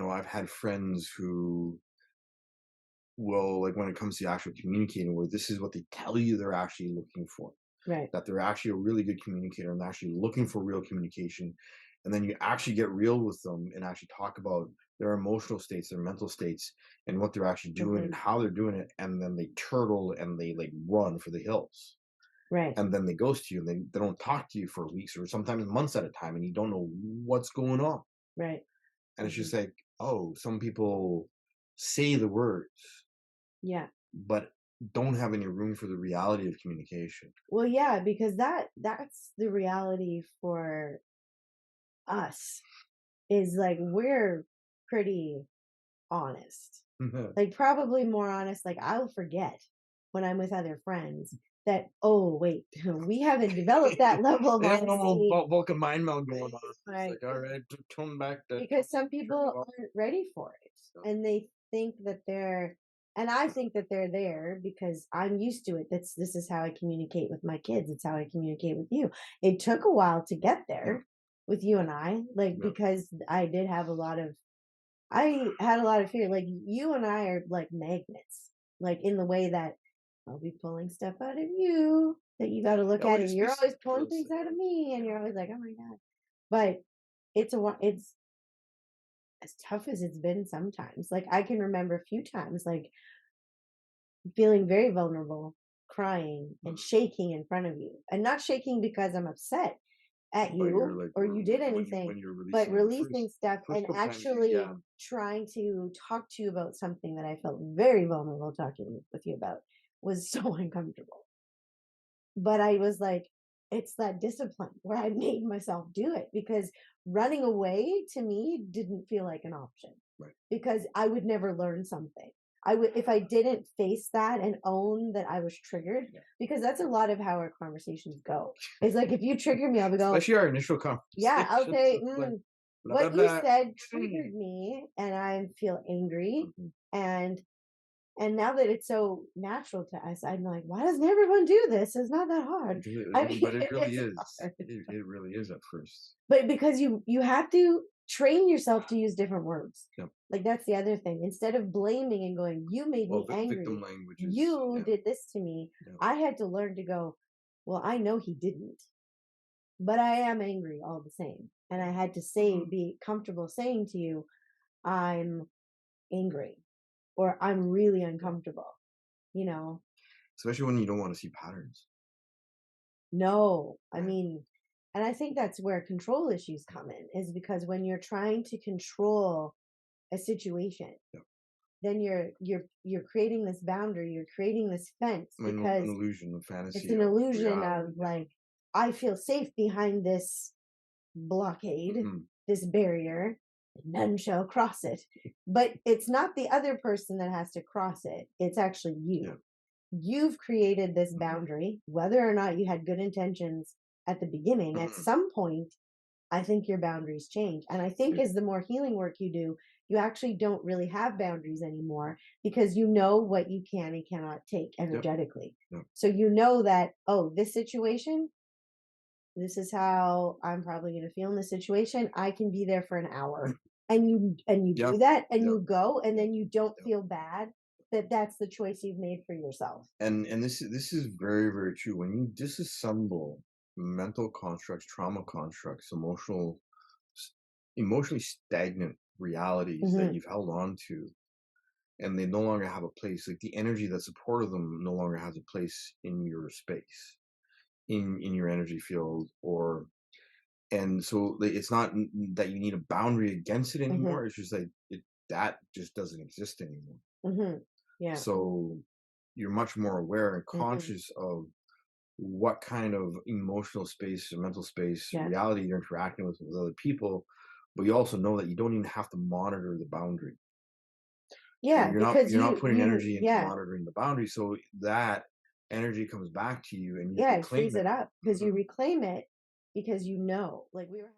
I've had friends who will, like, when it comes to actually communicating, where this is what they tell you they're actually looking for, Right. that they're actually a really good communicator and actually looking for real communication. And then you actually get real with them and actually talk about their emotional states, their mental states, and what they're actually doing and Mhm. how they're doing it. And then they turtle and they like run for the hills. Right. And then they ghost you and they don't talk to you for weeks or sometimes months at a time and you don't know what's going on. Right. And it's just Mhm. like, oh, some people say the words, Yeah. but don't have any room for the reality of communication. Well, yeah, because that's the reality for us is like we're pretty honest. Like probably more honest, like I'll forget when I'm with other friends that, oh wait, we haven't developed that level of They have a little honesty. Vulcan mind meld going on. It's Right. like, all right, tone back that. Because some people aren't ready for it and they think that they're and I think that they're there because I'm used to it. This is how I communicate with my kids. It's how I communicate with you. It took a while to get Yeah, there with you and I, like yeah. because I had a lot of fear. Like you and I are like magnets, like in the way that I'll be pulling stuff out of you that you got to look Yeah, at, which and is you're always pulling reciprocal. things out of me, and Yeah, you're always like, oh my god. But it's as tough as it's been sometimes. Like I can remember a few times, like feeling very vulnerable, crying and mhm. shaking in front of you, and not shaking because I'm upset at But you're you like or you did when anything, you're but releasing the releasing stuff first and couple times, actually yeah, trying to talk to you about something that I felt very vulnerable talking with you about was so uncomfortable. But I was like, it's that discipline where I made myself do it because running away to me didn't feel like an option right. because I would never learn something. I would if I didn't face that and own that I was triggered, Yeah. because that's a lot of how our conversations go. It's like if you trigger me, I'll be go, Especially our initial yeah, I'll conversations. say, It's like blah blah what you blah. said Mm. triggered me and I feel angry Mhm. and now that it's so natural to us, I'm like, why doesn't everyone do this? It's not that hard. I mean, But it it really is is. hard. It really is at first. But because you have to train yourself to use different words. Yep. Like that's the other thing. Instead of blaming and going, you made Well, me victim angry. language is You yeah, did this to me. yeah. I had to learn to go, well, I know he didn't, but I am angry all the same. And I had to say, Mhm. be comfortable saying to you, I'm angry or I'm really Yeah. uncomfortable, you know? Especially when you don't want to see patterns. No, I Right. mean, and I think that's where control issues come in, is because when you're trying to control a situation, Yeah. then you're creating this boundary, you're creating this fence I mean, an because illusion, a it's fantasy an of illusion reality. of Yeah. like, I feel safe behind this blockade, Mhm. this barrier, none shall cross it. But it's not the other person that has to cross it. It's actually Yeah. you. You've created this Mhm. boundary, whether or not you had good intentions at the beginning. At Mhm. some point, I think your boundaries change. And I think Yeah. as the more healing work you do, you actually don't really have boundaries anymore because you know what you can and cannot take Yep. energetically. Yep. So you know that, oh, this situation, this is how I'm probably going to feel in this situation. I can be there for an hour. And you Yeah. do that and Yeah. you go and Yeah. then you don't Yeah. feel bad that that's the choice you've made for yourself. And this is very very true. When you disassemble mental constructs, trauma constructs, s- emotionally stagnant realities that Mhm. you've held on to, and they no longer have a place. Like the energy that supported them no longer has a place in your space, in your energy field, or and so like, it's not that you need a boundary against it Mhm. anymore. It's just like that just doesn't exist anymore. Mhm. Yeah. So you're much more aware and Mhm. conscious of what kind of emotional space or mental space Yeah. reality you're interacting with other people, but you also know that you don't even have to monitor the boundary. Yeah, because You're not putting you energy into yeah. monitoring the boundary, so that energy comes back to you and you Yeah, it frees reclaim it it. up because you Mhm. reclaim it because you know, like we were